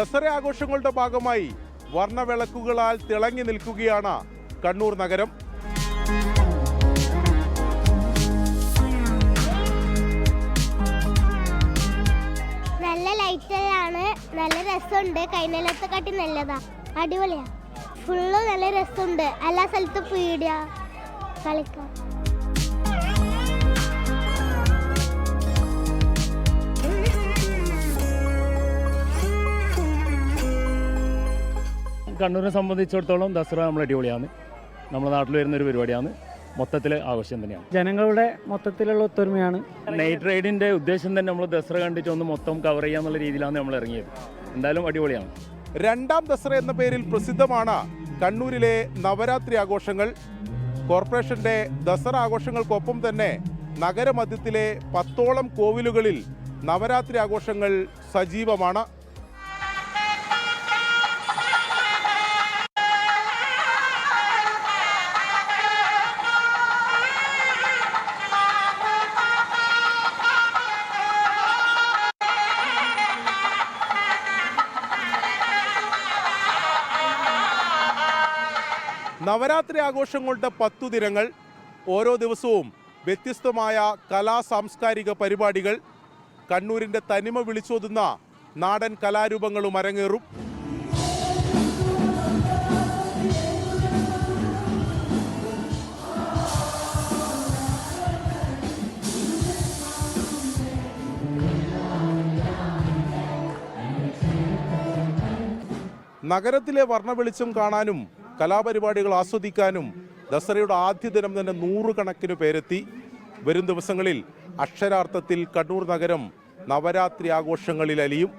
ദസറ ആഘോഷങ്ങളുടെ ഭാഗമായി വർണ്ണവിളക്കുകളാൽ തിളങ്ങി നിൽക്കുകയാണ് കണ്ണൂർ നഗരം. നല്ല ലൈറ്റുകളാണ്, നല്ല രസമുണ്ട്. കഴിഞ്ഞത്തെ നല്ലതാ, അടിപൊളിയാ. ഫുള്ള് നല്ല രസമുണ്ട്. എല്ലാ സ്ഥലത്തും പീടിയ കളിക്കാം. കണ്ണൂരിനെ സംബന്ധിച്ചിടത്തോളം ദസറ നമ്മൾ അടിപൊളിയാണ്. നമ്മുടെ നാട്ടിൽ വരുന്നൊരു പരിപാടിയാണ്. മൊത്തത്തിൽ ആഘോഷം തന്നെയാണ്. ജനങ്ങളുടെ മൊത്തത്തിലുള്ള ഒത്തൊരുമയാണ്. നൈറ്റ് റൈഡിൻ്റെ ഉദ്ദേശം തന്നെ നമ്മൾ ദസറ കണ്ടിട്ട് ഒന്ന് മൊത്തം കവർ ചെയ്യാന്നുള്ള രീതിയിലാണ് നമ്മൾ ഇറങ്ങിയത്. എന്തായാലും അടിപൊളിയാണ്. രണ്ടാം ദസറ എന്ന പേരിൽ പ്രസിദ്ധമാണ് കണ്ണൂരിലെ നവരാത്രി ആഘോഷങ്ങൾ. കോർപ്പറേഷന്റെ ദസറ ആഘോഷങ്ങൾക്കൊപ്പം തന്നെ നഗരമധ്യത്തിലെ 10ഓളം കോവിലുകളിൽ നവരാത്രി ആഘോഷങ്ങൾ സജീവമാണ്. നവരാത്രി ആഘോഷങ്ങളുടെ 10 ദിനങ്ങൾ, ഓരോ ദിവസവും വ്യത്യസ്തമായ കലാ-സാംസ്കാരിക പരിപാടികൾ, കണ്ണൂരിൻ്റെ തനിമ വിളിച്ചോതുന്ന നാടൻ കലാരൂപങ്ങളും അരങ്ങേറും. നഗരത്തിലെ വർണ്ണവെളിച്ചം കാണാനും കലാപരിപാടികൾ ആസ്വദിക്കാനും ദസറയുടെ ആദ്യ ദിനം തന്നെ 100 കണക്കിന് പേരെത്തി. വരും ദിവസങ്ങളിൽ അക്ഷരാർത്ഥത്തിൽ കണ്ണൂർ നഗരം നവരാത്രി ആഘോഷങ്ങളിൽ അലിയും.